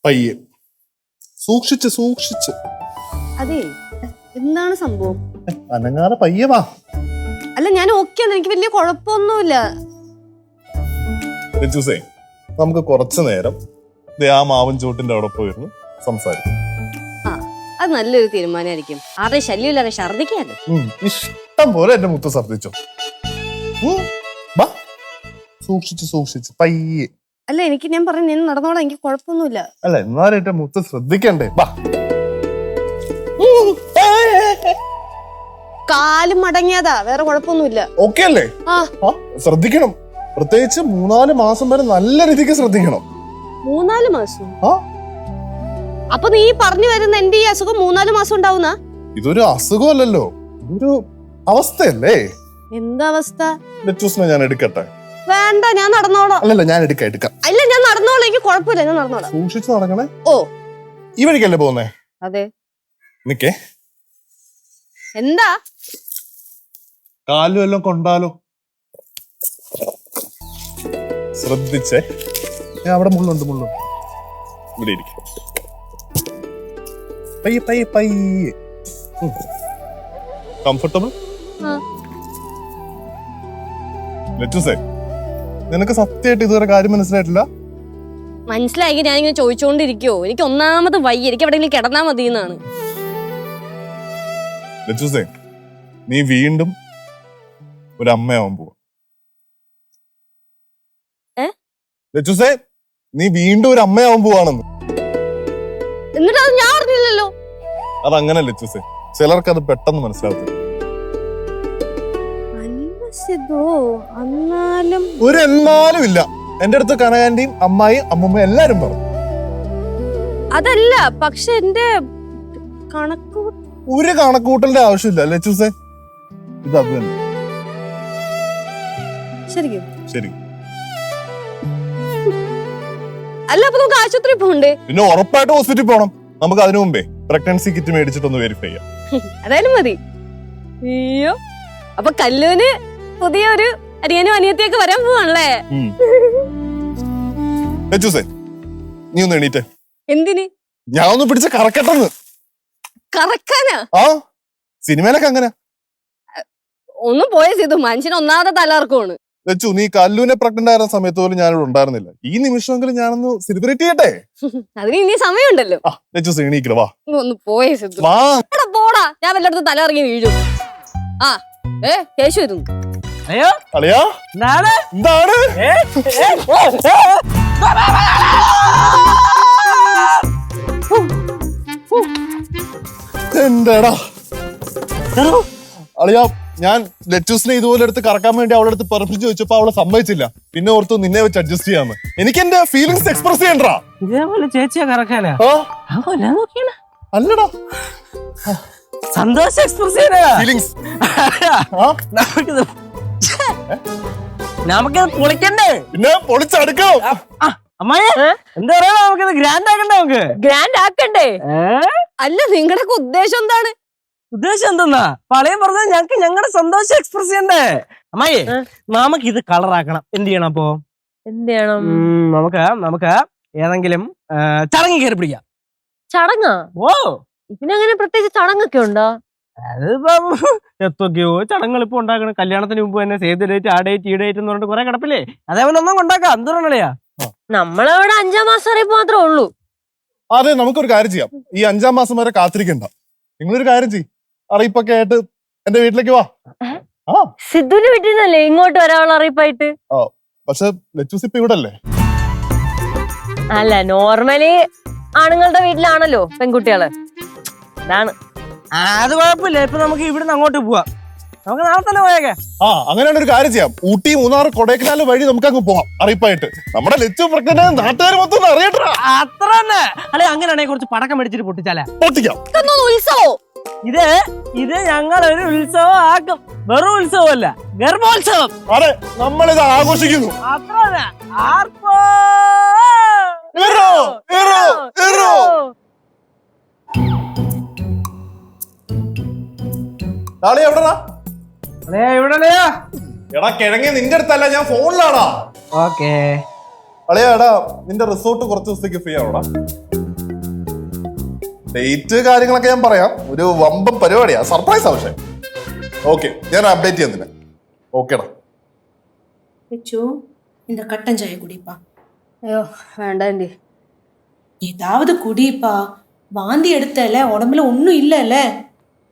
പയ്യെ സൂക്ഷിച്ച് സൂക്ഷിച്ച്. അതെ, എന്താണ് സംഭവം? അനങ്ങാതെ പയ്യെ വാ. അല്ല, ഞാൻ ഓക്കെയാണ്, എനിക്ക് വലിയ കുഴപ്പമൊന്നുമില്ല. നമുക്ക് കുറച്ചു നേരം ആ മാവൻ ചോട്ടിന്റെ അവിടെ പോയിരുന്നു സംസാരിക്കും. ആ, അത് നല്ലൊരു തീരുമാനമായിരിക്കും. ആരുടെ ശല്യമില്ലാതെ ഛർദിക്കാതെ. ഇഷ്ടം പോലെ എന്റെ മുത്ത് ഛർദിച്ചോ. സൂക്ഷിച്ച് സൂക്ഷിച്ച് പയ്യെ. അല്ല, എനിക്ക് ഞാൻ പറഞ്ഞു ഞാൻ നടന്നോളാം, എനിക്ക് കുഴപ്പമൊന്നുമില്ല. അല്ല, എന്നാലും എന്റെ മുത്ത് ശ്രദ്ധിക്കണ്ടേ? കാലും മടങ്ങിയതാ, വേറെ കുഴപ്പമൊന്നുമില്ല. ഓക്കെ അല്ലേ? ശ്രദ്ധിക്കണം, പ്രത്യേകിച്ച് 3-4 മാസം വരെ നല്ല രീതിക്ക് ശ്രദ്ധിക്കണം. 3-4 മാസം? അപ്പൊ നീ പറഞ്ഞു വരുന്ന എന്റെ ഈ അസുഖം 3-4 മാസം ഉണ്ടാവുന്ന? ഇതൊരു അസുഖമല്ലല്ലോ, ഇതൊരു അവസ്ഥയല്ലേ. എന്താ അവസ്ഥ? ഞാൻ എടുക്കട്ടെ? വേണ്ട, ഞാൻ നടന്നോളാം. അല്ലല്ല, ഞാൻ എടുക്കാം. അല്ല, ഞാൻ നടന്നോളാം, എനിക്ക് കുഴപ്പമില്ല, ഞാൻ നടന്നോളാം. സൂക്ഷിച്ച് നടക്കണേ. ഓ, ഈ വഴിക്കല്ലേ പോകുന്നേ? അതെ. നിക്കേ. എന്താ? കാലും എല്ലാം കൊണ്ടാലോ? ശ്രദ്ധിച്ചേ. അവിടെ മുള്ളുണ്ട്. ഇവിടെ ഇരിക്കും. പയ്യെ പയ്യെ പയ്യെ. കംഫർട്ടബിൾ? നിനക്ക് സത്യമായിട്ട് ഇതുവരെ കാര്യം മനസ്സിലായിട്ടില്ല? മനസ്സിലായി, ഞാനിങ്ങനെ ചോദിച്ചോണ്ടിരിക്കോ. എനിക്ക് ഒന്നാമത് വയ്യ, എനിക്ക് എവിടെയെങ്കിലും കിടന്നാ മതി എന്നാണ്. നീ വീണ്ടും ഒരു അമ്മയാവാൻ പോവാ. നീ വീണ്ടും ഒരു അമ്മയാവാൻ പോവാണെന്ന്. എന്നിട്ട് അത് ഞാൻ അറിഞ്ഞില്ലല്ലോ. അതങ്ങനെ ലച്ചുസേ, ചിലർക്ക് അത് പെട്ടെന്ന് മനസ്സിലാവും. ഒരു എന്നാലും ഇല്ല. എന്റെ അടുത്ത് കനകാന്റിയും അമ്മായി അമ്മൂമ്മ എല്ലാരും പറഞ്ഞു. അതല്ല, പക്ഷെ എന്റെ ഒരു കണക്കൂട്ടലിന്റെ ആവശ്യമില്ല ലച്ചുസേ. ഇത് അത് തന്നെ. ശരി. അല്ല, അപ്പൊ നമുക്ക് ആശുപത്രി പോകണ്ടേ? പിന്നെ ഉറപ്പായിട്ട് ഹോസ്പിറ്റലിൽ പോകണം. നമുക്ക് അതിനു മുമ്പേ പ്രഗ്നൻസി കിറ്റ് മേടിച്ചിട്ടൊന്ന് വെരിഫൈ ചെയ്യാം. അതായാലും മതി. അയ്യോ, അപ്പൊ കല്ലൂന് പുതിയൊരു അനിയനും അനിയത്തിയൊക്കെ വരാൻ പോവാണല്ലേ? നീ ഒന്ന് എണീറ്റേ. എന്തിന്? ഞാൻ ഒന്ന് പിടിച്ച കറക്കട്ടെന്ന്. കറക്കാനാ? ആ, സിനിമയിലൊക്കെ അങ്ങനെ. ഒന്നും പോയ ചെയ്തു, മനുഷ്യന് ഒന്നാമത്തെ തലർക്കമാണ്. ലച്ചു, നീ കല്ലൂനെ പ്രഗ്നന്റ് ആയിരുന്ന സമയത്ത് പോലും ഞാനിവിടെ ഉണ്ടായിരുന്നില്ല. ഈ നിമിഷമെങ്കിലും ഞാനൊന്ന് സെലിബ്രേറ്റ് ചെയ്യട്ടെ. അതിന് ഇനി സമയമുണ്ടല്ലോ. ലച്ചു എണീക്കല, വാ. ഒന്ന് പോയ പോടാ, ഞാൻ വല്ലയിടത്തും തല ഇറങ്ങി വീഴും. ആ, കേശു വരുന്നു. എന്താണ്? എന്താടാ അളിയാ, ഞാൻ ലെറ്റൂസിനെ ഇതുപോലെ എടുത്ത് കറക്കാൻ വേണ്ടി അവളുടെ അടുത്ത് പെർമിഷൻ ചോദിച്ചപ്പോ അവളെ സമ്മതിച്ചില്ല. പിന്നെ ഓർത്തു നിന്നെ വെച്ച് അഡ്ജസ്റ്റ് ചെയ്യാന്ന്. എനിക്ക് എന്റെ ഫീലിംഗ്സ് എക്സ്പ്രസ് ചെയ്യണ്ടാ. ഇതേപോലെ ചേച്ചിയെ കറക്കാനാ? അല്ലടാ, സന്തോഷം എക്സ്പ്രസ് ചെയ്യാനാ ഫീലിംഗ്സ്. നമുക്കത് പൊളിക്കണ്ടേ? പിന്നെ പൊളിച്ചടുക്കാം. അമ്മായി, എന്താ പറയാ, നമുക്കത് ഗ്രാൻഡ് ആക്കണ്ടേ? നമുക്ക് ഗ്രാൻഡ് ആക്കണ്ടേ? അല്ല, നിങ്ങളുടെ ഉദ്ദേശം എന്താണ്? ഉദ്ദേശം എന്തെന്നാ പളയം പറഞ്ഞാൽ ഞങ്ങക്ക് ഞങ്ങളുടെ സന്തോഷം എക്സ്പ്രസ് ചെയ്യണ്ടേ? അമ്മായി, നമുക്ക് ഇത് കളറാക്കണം. എന്ത് ചെയ്യണം? അപ്പൊ എന്ത് ചെയ്യണം? നമുക്ക് ഏതെങ്കിലും ചടങ്ങ് കയറി പിടിക്കാം. ചടങ്ങാ? ഓ, ഇതിനങ്ങനെ പ്രത്യേകിച്ച് ചടങ്ങൊക്കെ ഉണ്ടോ? അതിപ്പം എത്തൊക്കെയോ ചടങ്ങുകൾ ഇപ്പൊ ഉണ്ടാക്കണം. കല്യാണത്തിന് മുമ്പ് തന്നെ സേവ് ദ ഡേറ്റ്, ആ ഡേറ്റ്, ഈ ഡേറ്റ് എന്ന് പറഞ്ഞിട്ട് കുറെ കിടപ്പില്ലേ? അതേപോലെ ഒന്നും ഉണ്ടാക്കാം. എന്തുകൊണ്ടാ? നമ്മളവിടെ 5-ാം മാസം അറിയിപ്പ് മാത്രമേ ഉള്ളൂ. അതെ, നമുക്കൊരു കാര്യം ചെയ്യാം. ഈ 5-ാം മാസം വരെ കാത്തിരിക്കണ്ട. നിങ്ങളൊരു കാര്യം ചെയ്യും, അറിയിപ്പൊക്കെ ആയിട്ട് എന്റെ വീട്ടിലേക്ക് വാ. സിദ്ധുവിന്റെ വീട്ടിൽ നിന്നല്ലേ ഇങ്ങോട്ട് വരാനുള്ള അറിയിപ്പായിട്ട്? പക്ഷെ ലച്ചൂസ് ഇപ്പൊ ഇവിടെ അല്ലേ? അല്ല, നോർമലി ആണുങ്ങളുടെ വീട്ടിലാണല്ലോ പെൺകുട്ടികള്. അതാണ്. അത് കുഴപ്പമില്ല. ഇപ്പൊ നമുക്ക് ഇവിടുന്ന് അങ്ങോട്ട് പോവാം. നമുക്ക് നാളെ തന്നെ പോയേക്കെ. അങ്ങനെയാണ് ഒരു കാര്യം ചെയ്യാം. ഊട്ടി, മൂന്നാർ, കൊടൈക്കനാൽ വഴി നമുക്ക് അങ്ങ് പോവാം അറിയിപ്പായിട്ട്. നമ്മുടെ ലച്ചു പ്രഗ്നന്റ് നാട്ടുകാർ മൊത്തം അറിയട്ടാ. അത്ര തന്നെ. അല്ലെ, അങ്ങനെയാണെങ്കിൽ കുറച്ച് പടക്കം മേടിച്ചിട്ട് പൊട്ടിച്ചാലേ? പൊട്ടിക്കാം. ഉത്സവം ഇത് ഞങ്ങളൊരു ഉത്സവം ആക്കും. വെറും ഉത്സവമല്ല, ഗർഭോത്സവം. അതെ, നമ്മളിത് ആഘോഷിക്കുന്നു. അത്ര തന്നെ. ആർക്കോ എടാ കിഴങ്ങി, നിന്റെ അടുത്തല്ല, ഞാൻ ഫോണിലാടാ. ഓക്കേ. അളിയാ, എടാ നിന്റെ റിസോർട്ട് കുറച്ച് ദിവസത്തേക്ക് ഫ്രീ ആണോടാ? ഡേറ്റ് കാര്യങ്ങളൊക്കെ ഞാൻ പറയാം. ഒരു വമ്പൻ പരിപാടിയാ, സർപ്രൈസാ. പക്ഷെ ഓക്കെ, ഞാൻ അപ്ഡേറ്റ് ചെയ്യാൻ തന്നെ. ഓക്കേടാ. லெச்சு இந்த கட்டன் சாய குடிப்பா. അയ്യോ വേണ്ട ആന്റി. ஏதாவது குடிப்பா. வாந்தி எடுத்தல, உடம்புல ஒன்றும் இல்லைல்ல,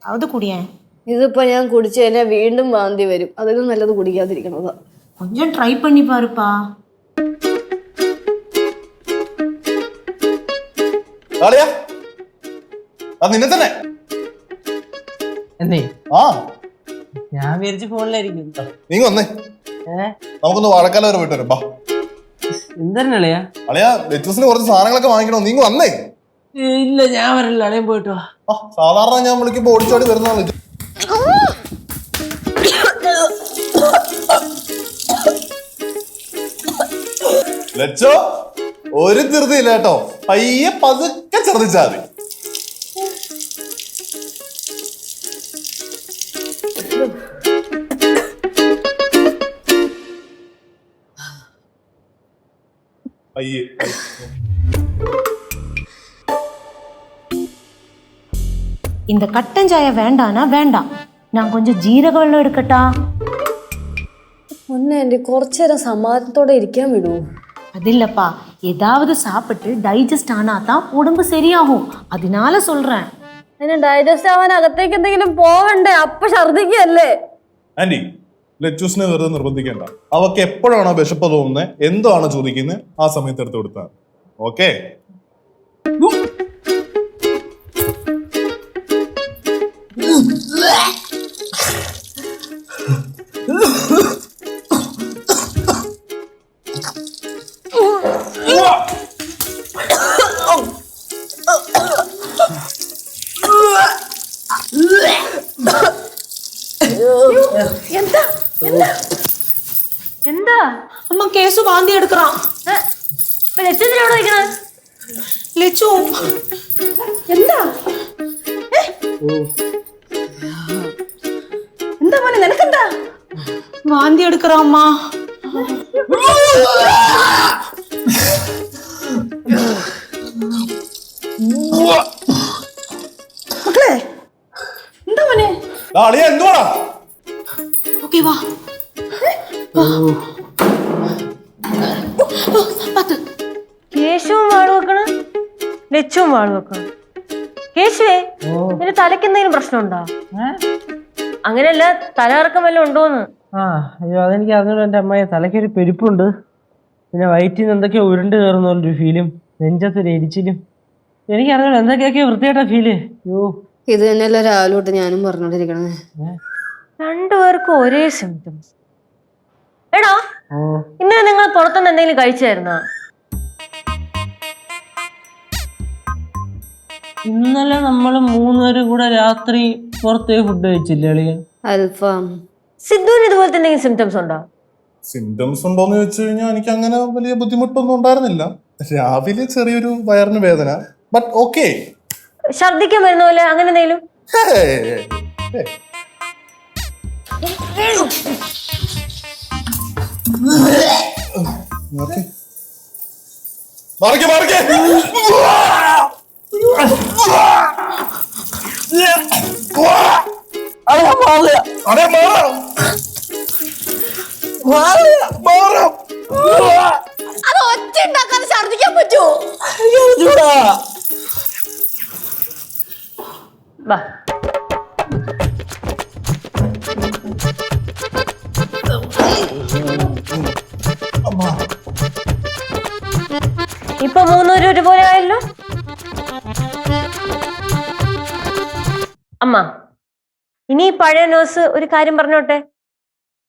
அதாவது குடியேன். ഇതിപ്പോ ഞാൻ കുടിച്ചു കഴിഞ്ഞാൽ വീണ്ടും വാന്തി വരും. അതിലും നല്ലത് കുടിക്കാതിരിക്കണതാ. கொஞ்சம் ட்ரை பண்ணி பாருப்பா. ആളിയാ, അത് നിന്നെ തന്നെ. എന്നേ ആ ഞാൻ വിചാരിച്ച് ഫോണിലായിരിക്കും. നീ വന്നേ, നമുക്കൊന്ന് വാഴക്കാലം വരെ പോയിട്ട് വരാം. ബാ. എന്താ അളിയാ? അളിയാ, ലെറ്റൂസിന് കുറച്ച് സാധനങ്ങളൊക്കെ വാങ്ങിക്കണോ, നീ വന്നേ. ഇല്ല, ഞാൻ വരില്ല, അളിയൻ പോയിട്ടോ. ആ, സാധാരണ ഞാൻ വിളിക്കുമ്പോ ഓടിച്ചോടി വരുന്നതാണ്. ലച്ചോ, ഒരു ധൃതിയില്ല കേട്ടോ, പയ്യെ പതുക്കെ ഛർദിച്ചാ മതി. പയ്യെ. இந்த கட்டன் சாய வேண்டானா வேண்டாம். நான் கொஞ்சம் ஜீரக வெள்ளம் எடுக்கட்டா? ഒന്നേ ആന്റി, കുറച്ചു നേരം സമാധാനത്തോടെ ഇരിക്കാൻ വിടൂ. அதில்லப்பா, ஏதாவது சாப்பிட்டு டைஜஸ்ட் ஆனா தான் உடம்பு சரியாகும். அதனால சொல்றேன். അതിന് ഡൈജസ്റ്റ് ആവാൻ അകത്തേക്ക് എന്തെങ്കിലും പോവണ്ടേ? അപ്പൊ ഛർദിക്കല്ലേ? ആന്റി, ലെറ്റൂസിനെ വെറുതെ നിർബന്ധിക്കേണ്ട. അവക്ക് എപ്പോഴാണോ വിശപ്പ് തോന്നുന്നത്, എന്താണോ ചോദിക്കുന്നത്, ആ സമയത്ത് എടുത്ത് കൊടുത്താൽ. ഓക്കെ? എന്താ എന്താ എന്താ അമ്മ? കേസു വാന്തി എടുക്കണം. ലച്ചുവിനെവിടെ നിൽക്കണേ? ലച്ചു എന്താ എന്താ മോനെ, നിനക്കെന്താ? വാന്തി എടുക്കണം അമ്മ. മക്കളെ എന്താ മോനെ? അളിയ എന്തുവാടാ? ഓക്കേ വാ. കേശവും വാള് വെക്കണം, ലച്ചുവും വാള് വെക്കണം. കേശുവേ, നിന്റെ തലയ്ക്ക് എന്തെങ്കിലും പ്രശ്നമുണ്ടോ? അങ്ങനെയല്ല, തലകറക്കം വല്ലതും ഉണ്ടോന്ന്. അയ്യോ, അതെനിക്ക് അറിഞ്ഞോളൂ. എൻ്റെ അമ്മയെ തലയ്ക്കൊരു പെരുപ്പുണ്ട്, പിന്നെ വയറ്റിൽ നിന്ന് എന്തൊക്കെയോ ഉരുണ്ട് കയറുന്ന പോലൊരു ഫീലും, നെഞ്ചത്തൊരു എരിച്ചിലും. എനിക്കറിഞ്ഞോളൂ എന്തൊക്കെയൊക്കെയോ വൃത്തിയായിട്ടാ ഫീല്. അയ്യോ, ഇത് തന്നെയല്ല രാവിലെ തൊട്ട് ഞാനും പറഞ്ഞോണ്ടിരിക്കണേ. രണ്ടുപേർക്കും ഒരേ സിംറ്റംസ്. എടാ, ഇന്നലെ നിങ്ങൾ പുറത്തുനിന്ന് എന്തെങ്കിലും കഴിച്ചായിരുന്നോ? ഇന്നലെ നമ്മൾ മൂന്നുപേരും കൂടെ രാത്രി പുറത്തേ ഫുഡ് കഴിച്ചില്ലേ അളിയ? അൽഫാം. സിദ്ധുവിന് ഇതുപോലത്തെ എന്തെങ്കിലും സിംറ്റംസ് ഉണ്ടോ? സിംറ്റംസ് ഉണ്ടോന്ന് ചോദിച്ചു കഴിഞ്ഞാൽ എനിക്ക് അങ്ങനെ വലിയ ബുദ്ധിമുട്ടൊന്നും ഉണ്ടായിരുന്നില്ല. രാവിലെ ചെറിയൊരു വയറിന് വേദന, ബട്ട് ഓക്കെ. ഛർദിക്കാൻ വരുന്ന പോലെ അങ്ങനെ എന്തെങ്കിലും? അത് ഒറ്റ ഉണ്ടാക്കാതെ ഛർദിക്കാൻ പറ്റുമോ? വാ. ഇപ്പൊ മൂന്നുപേരും ഒരുപോലെ ആയല്ലോ. അമ്മ, ഇനി പഴയ നേഴ്സ് ഒരു കാര്യം പറഞ്ഞോട്ടെ.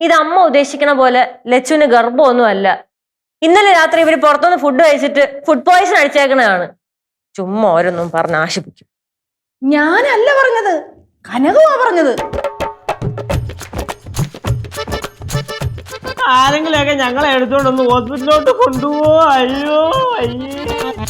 ഇത് അമ്മ ഉദ്ദേശിക്കണ പോലെ ലച്ചുവിന് ഗർഭമൊന്നും അല്ല. ഇന്നലെ രാത്രി ഇവര് പുറത്തുനിന്ന് ഫുഡ് കഴിച്ചിട്ട് ഫുഡ് പോയിസൺ അടിച്ചേക്കണതാണ്. ചുമ്മാ ഓരോന്നും പറഞ്ഞ് ആശിപ്പിക്കും. ഞാനല്ല പറഞ്ഞത്, കനകമാ പറഞ്ഞത്. ആരെങ്കിലൊക്കെ ഞങ്ങളെ എടുത്തോണ്ടൊന്ന് ഹോസ്പിറ്റലിലോട്ട് കൊണ്ടുപോവോ? അയ്യോ, അയ്യേ.